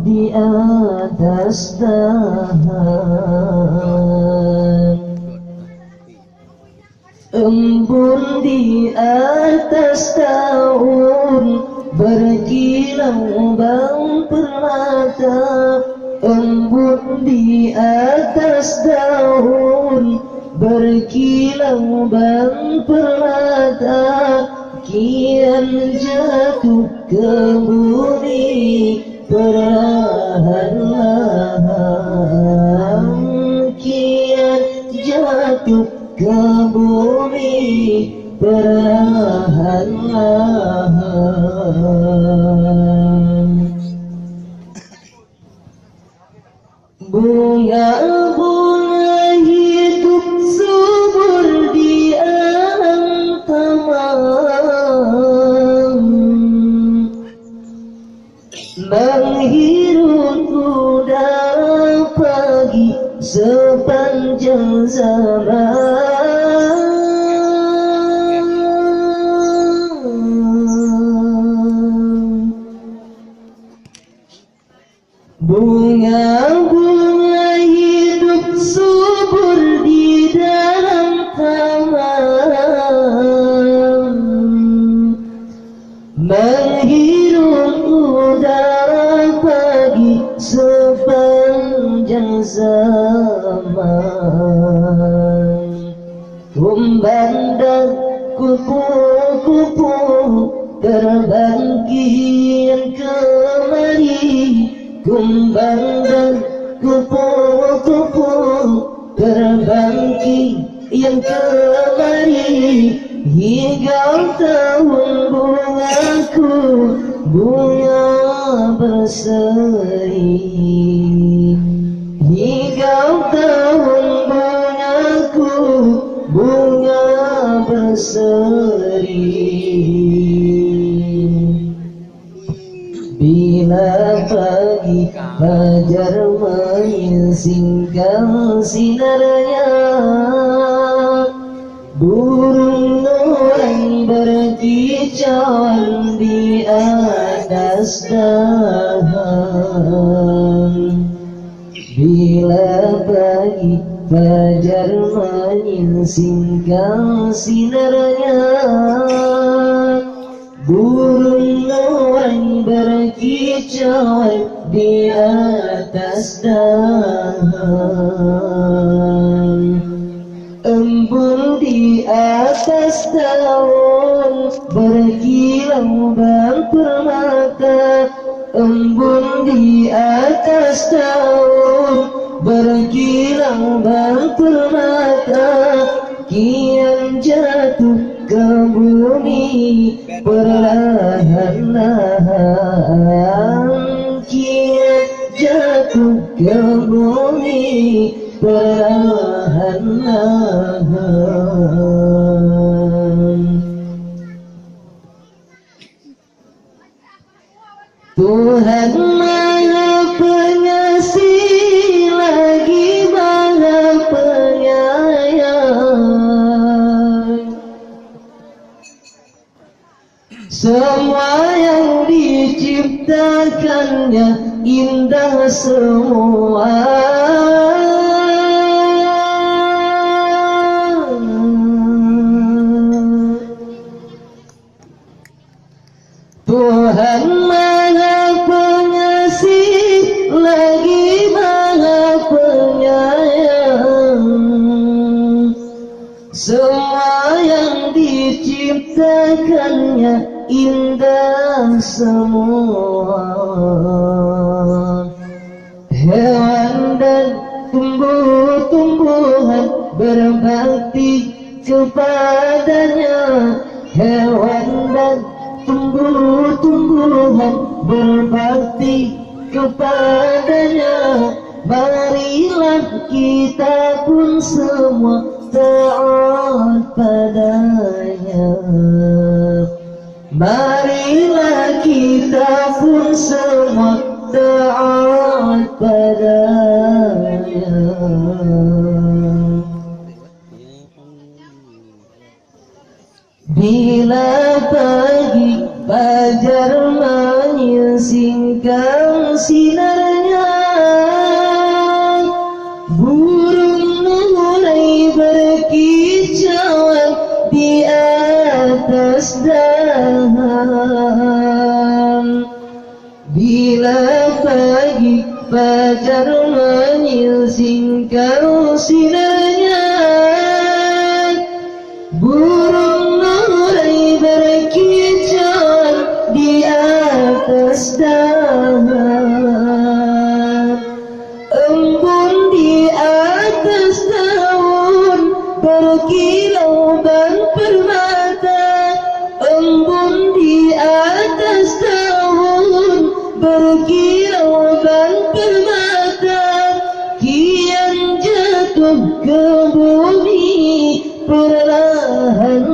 di atas dahan, embun di atas daun, berkilau bang permata. Embun di atas daun, berkilau bang permata. Kian jatuh ke bumi perlahan-lahan, kian jatuh ke bumi perlahan-lahan. Bunga-bunga hidup subur di alam taman, menghirup udara pagi sepanjang zaman. Bunga-bunga hidup subur di dalam taman, menghirup udara pagi sepanjang zaman. Kumbang dan kupu-kupu terbang kian kemari. Kumbang dan kupu-kupu terbang kian kemari. Hingga tahun bungaku bunga berseri. Hingga tahun bungaku bunga berseri. Bila pagi fajar menyingsingkan sinarnya, burung mulai berkicauan di atas dahan. Bila pagi fajar menyingsingkan sinarnya, burung mulai berkicauan di atas dahan. Embun di atas daun, berkilau bang permata. Embun di atas daun, berkilau bang permata. Kian jatuh ke bumi perlahan-lahan, kian jatuh ke bumi perlahan-lahan. Tuhan Maha Pengasih lagi Maha Penyayang. Semua yang diciptakannya indah semua. Tuhan Maha Pengasih lagi Maha Penyayang. Semua yang diciptakannya indah semua. Hewan dan tumbuh-tumbuhan berbakti kepadanya. Hewan dan tumbuh-tumbuhan berbakti kepadanya. Marilah kita pun semua taat padanya. Marilah kita pun semua taat padanya. Bila pagi fajar menyingsing singkang sinarnya. Burung murai berkicauan di atas dahan. Bila pagi fajar menyilsingkan sinarnya, burung murai berkicauan di atas dahan. Embun di atas daun berkilauan permata. Embun di atas daun berkilauan permata. Kian jatuh ke bumi perlahan